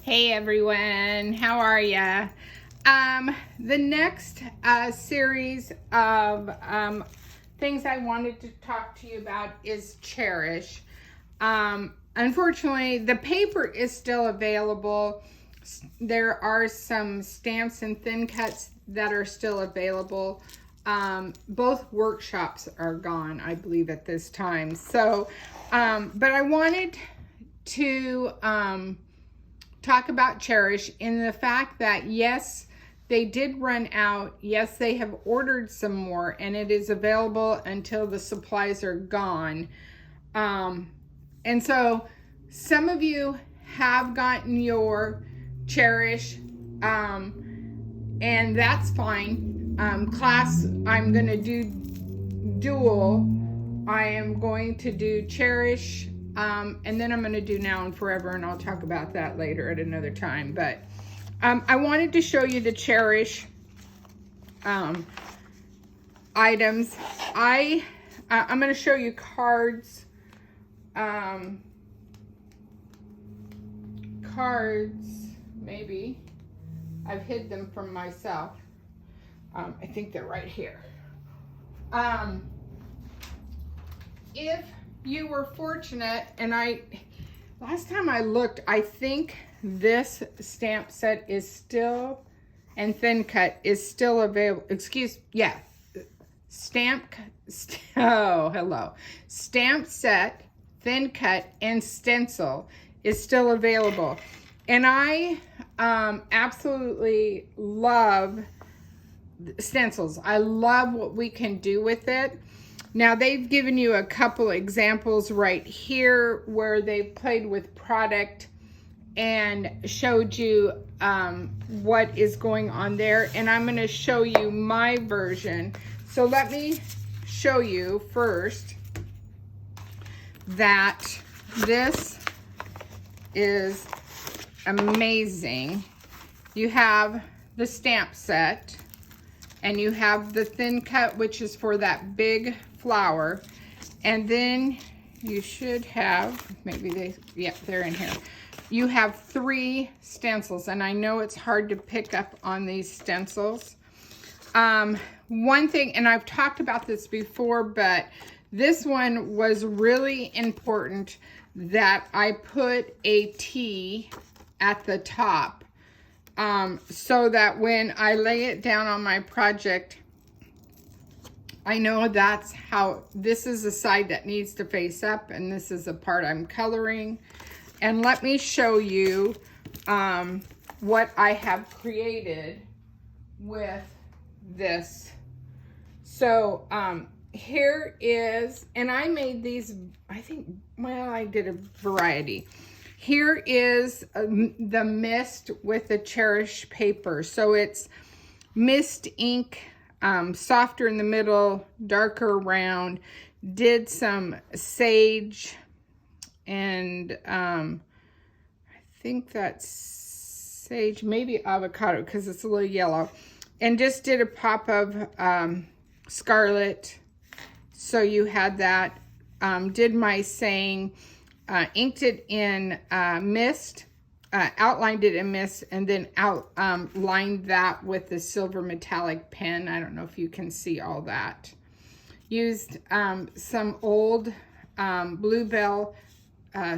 Hey everyone, how are ya? The next series of things I wanted to talk to you about is Cherish. Unfortunately, the paper is still available. There are some stamps and thin cuts that are still available. Both workshops are gone, I believe, at this time. So, but I wanted to talk about Cherish in the fact that yes, they did run out. Yes, they have ordered some more and it is available until the supplies are gone. And so some of you have gotten your Cherish, and that's fine. Class, I'm going to do dual. I am going to do Cherish, and then I'm going to do Now and Forever, and I'll talk about that later at another time. But I wanted to show you the Cherish items. I'm going to show you cards. Cards, maybe. I've hid them from myself. I think they're right here. If you were fortunate, and last time I looked, I think this stamp set is still, and thin cut is still available. Stamp set, thin cut, and stencil is still available. And I absolutely love stencils. I love what we can do with it. Now they've given you a couple examples right here where they've played with product and showed you what is going on there. And I'm going to show you my version. So let me show you first that this is amazing. You have the stamp set and you have the thin cut, which is for that big flower, and then you should have, they're in here. You have 3 stencils, and I know it's hard to pick up on these stencils. One thing, and I've talked about this before, but this one was really important that I put a T at the top, so that when I lay it down on my project, I know that's how, this is the side that needs to face up, and this is the part I'm coloring. And let me show you what I have created with this. So here is, and I made these, I think, well, I did a variety. Here is the mist with the Cherish paper. So it's mist ink, softer in the middle, darker around. Did some sage, and I think that's sage, maybe avocado, because it's a little yellow. And just did a pop of scarlet. So you had that. Did my saying, inked it in mist, outlined it in mist, and then lined that with the silver metallic pen. I don't know if you can see all that. Used some old Bluebell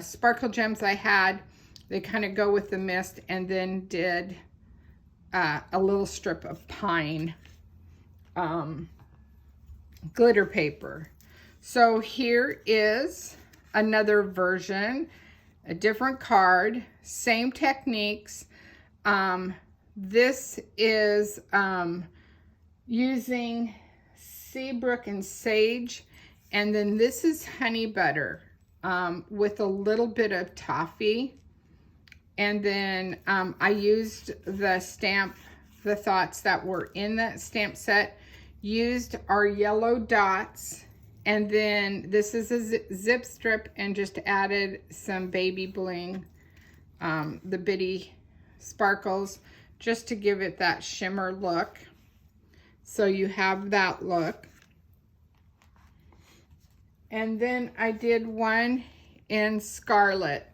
sparkle gems I had. They kind of go with the mist, and then did a little strip of pine glitter paper. So here is another version, a different card, same techniques. This is using Seabrook and Sage, and then this is honey butter with a little bit of toffee. And then I used the thoughts that were in that stamp set, used our yellow dots, and then this is a zip strip, and just added some baby bling, the bitty sparkles, just to give it that shimmer look. So you have that look. And then I did one in scarlet.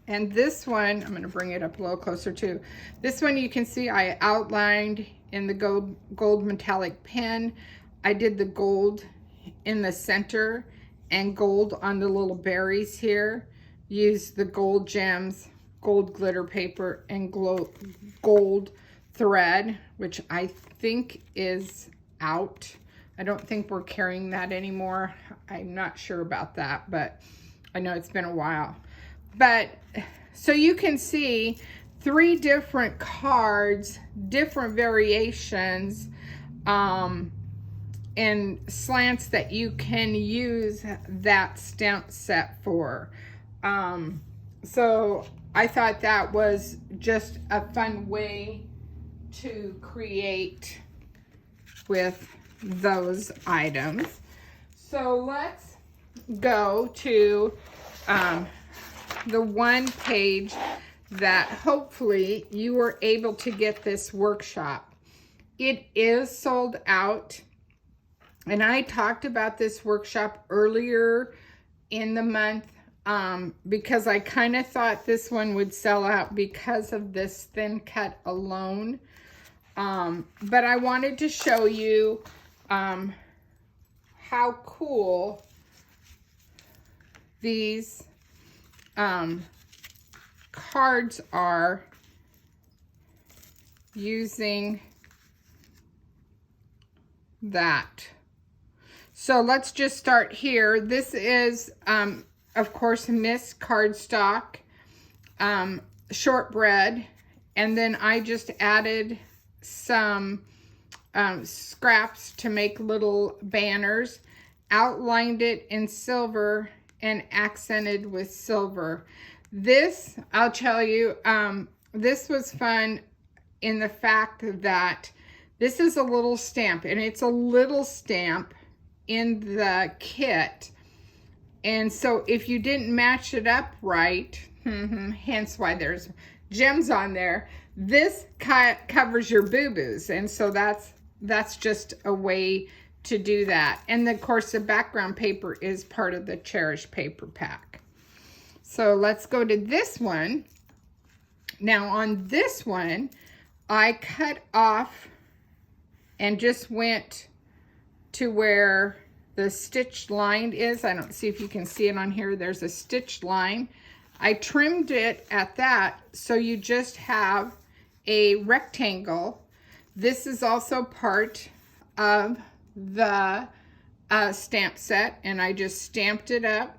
And this one, I'm going to bring it up a little closer too. This one you can see I outlined in the gold metallic pen. I did the gold in the center and gold on the little berries here. Used the gold gems, gold glitter paper, and gold thread, which I think is out. I don't think we're carrying that anymore. I'm not sure about that, but I know it's been a while. But so you can see 3 different cards, different variations, and slants that you can use that stamp set for. So I thought that was just a fun way to create with those items. So let's go to the one page that hopefully you were able to get this workshop. It is sold out, and I talked about this workshop earlier in the month because I kind of thought this one would sell out because of this thin cut alone. But I wanted to show you how cool these cards are using that. So let's just start here. This is, of course, Miss Cardstock, shortbread, and then I just added some scraps to make little banners, outlined it in silver and accented with silver. This, I'll tell you, this was fun in the fact that this is a little stamp, and it's a little stamp in the kit. And so if you didn't match it up right, hence why there's gems on there, this covers your boo-boos. And so that's just a way to do that. And of course, the background paper is part of the Cherish paper pack. So let's go to this one. Now on this one, I cut off and just went to where the stitched line is. I don't see if you can see it on here. There's a stitched line. I trimmed it at that, so you just have a rectangle. This is also part of the stamp set, and I just stamped it up.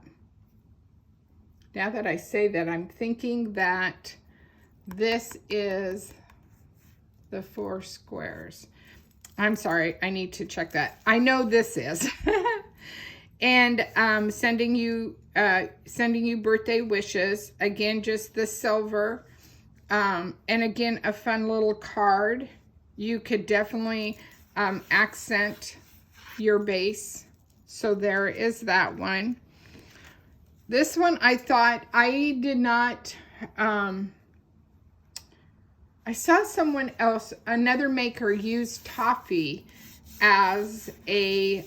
Now that I say that, I'm thinking that this is the 4 squares. I'm sorry, I need to check that. I know this is. And sending you birthday wishes. Again, just the silver. And again, a fun little card. You could definitely accent your base. So there is that one. This one, I thought, I did not, I saw someone else, another maker, use toffee as a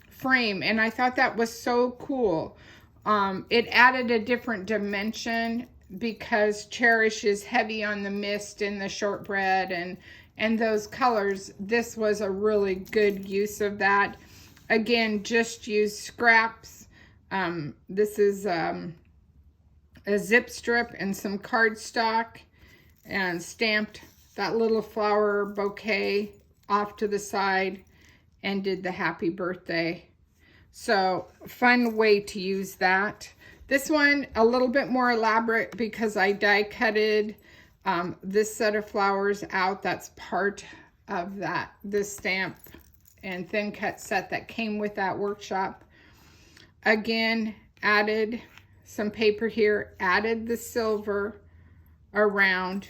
frame, and I thought that was so cool. It added a different dimension because Cherish is heavy on the mist and the shortbread and those colors. This was a really good use of that. Again, just use scraps. This is a zip strip and some cardstock, and stamped that little flower bouquet off to the side and did the happy birthday. So fun way to use that. This one a little bit more elaborate because I die cutted this set of flowers out. That's part of this stamp and thin cut set that came with that workshop. Again, added some paper here, added the silver around.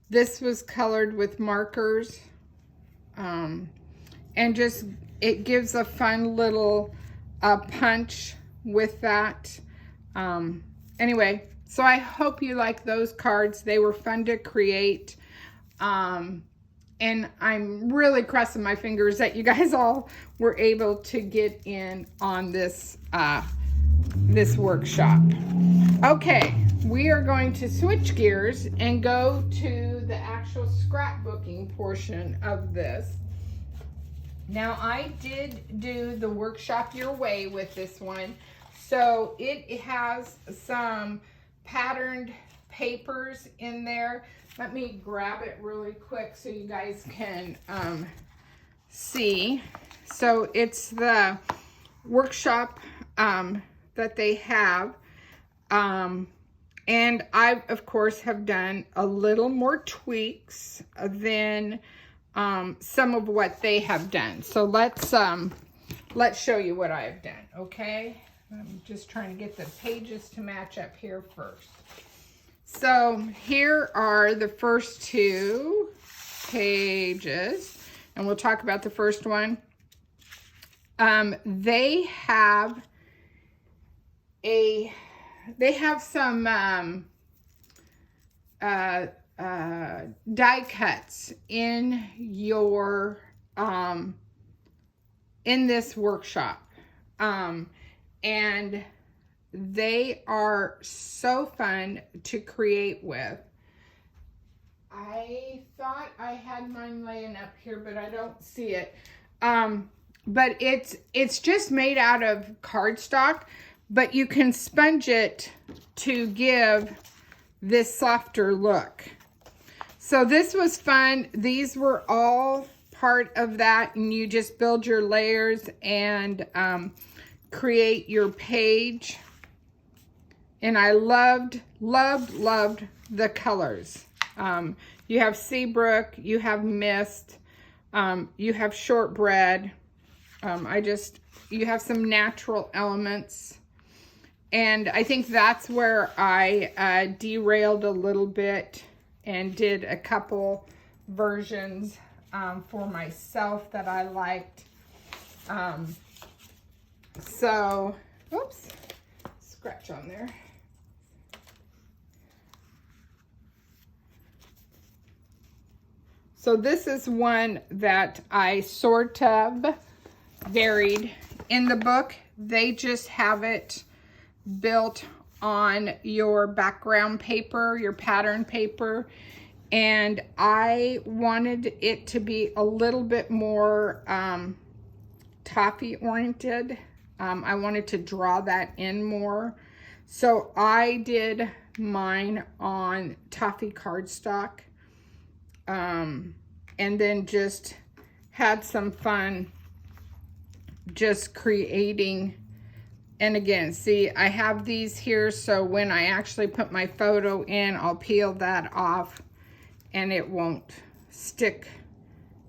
This was colored with markers, and just it gives a fun little punch with that. Anyway, so I hope you like those cards. They were fun to create. And I'm really crossing my fingers that you guys all were able to get in on this this workshop. Okay, we are going to switch gears and go to the actual scrapbooking portion of this. Now, I did do the Workshop Your Way with this one. So it has some patterned papers in there. Let me grab it really quick so you guys can see. So it's the workshop that they have. And I, of course, have done a little more tweaks than some of what they have done. So let's show you what I have done, okay? I'm just trying to get the pages to match up here first. So here are the first two pages, and we'll talk about the first one. They have some die cuts in your in this workshop, and they are so fun to create with. I thought I had mine laying up here, but I don't see it. But it's just made out of cardstock, but you can sponge it to give this softer look. So this was fun. These were all part of that, and you just build your layers and create your page. And I loved the colors. You have Seabrook, you have Mist, you have Shortbread. You have some natural elements. And I think that's where I derailed a little bit and did a couple versions for myself that I liked. So, oops, scratch on there. So this is one that I sort of varied. In the book, they just have it built on your background paper, your pattern paper, and I wanted it to be a little bit more toffee oriented. I wanted to draw that in more, so I did mine on toffee cardstock, and then just had some fun just creating. And again, see, I have these here, so when I actually put my photo in, I'll peel that off and it won't stick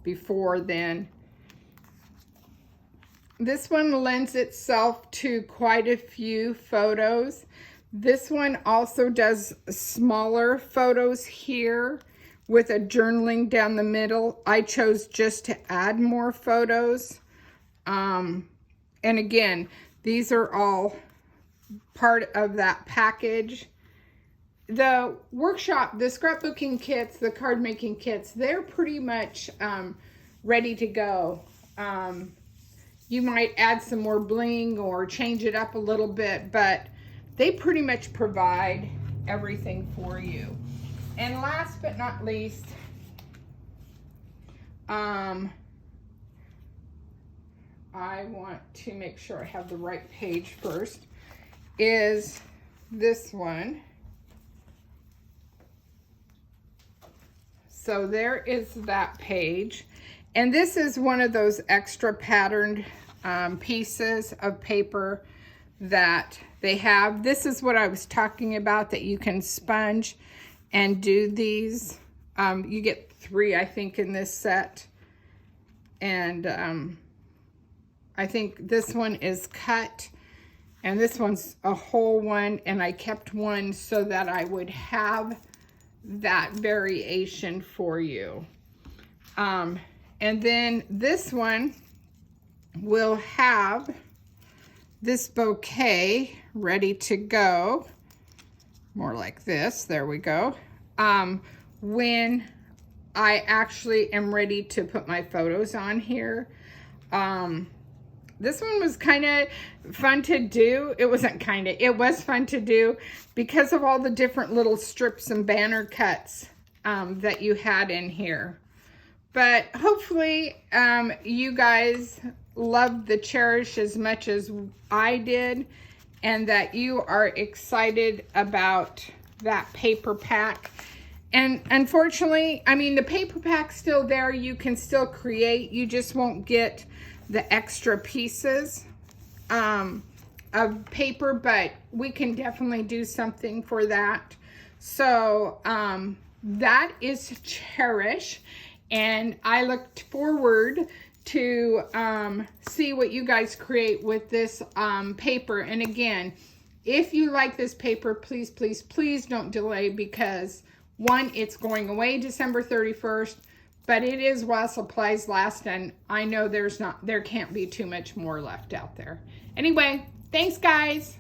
before then. This one lends itself to quite a few photos. This one also does smaller photos here with a journaling down the middle. I chose just to add more photos. And again, these are all part of that package. The workshop, the scrapbooking kits, the card making kits, they're pretty much ready to go. You might add some more bling or change it up a little bit, but they pretty much provide everything for you. And last but not least, I want to make sure I have the right page first, is this one. So there is that page. And this is one of those extra patterned pieces of paper that they have. This is what I was talking about, that you can sponge and do these. You get 3, I think, in this set. And I think this one is cut, and this one's a whole one, and I kept one so that I would have that variation for you. And then this one will have this bouquet ready to go, more like this, there we go, when I actually am ready to put my photos on here. This one was kind of fun to do. It wasn't kind of, it was fun to do because of all the different little strips and banner cuts that you had in here. But hopefully you guys loved the Cherish as much as I did, and that you are excited about that paper pack. And unfortunately, I mean, the paper pack's still there. You can still create. You just won't get the extra pieces of paper, but we can definitely do something for that. So that is Cherish, and I looked forward to see what you guys create with this paper. And again, if you like this paper, please, please, please don't delay, because one, it's going away December 31st, but it is while supplies last, and I know there can't be too much more left out there. Anyway, thanks guys.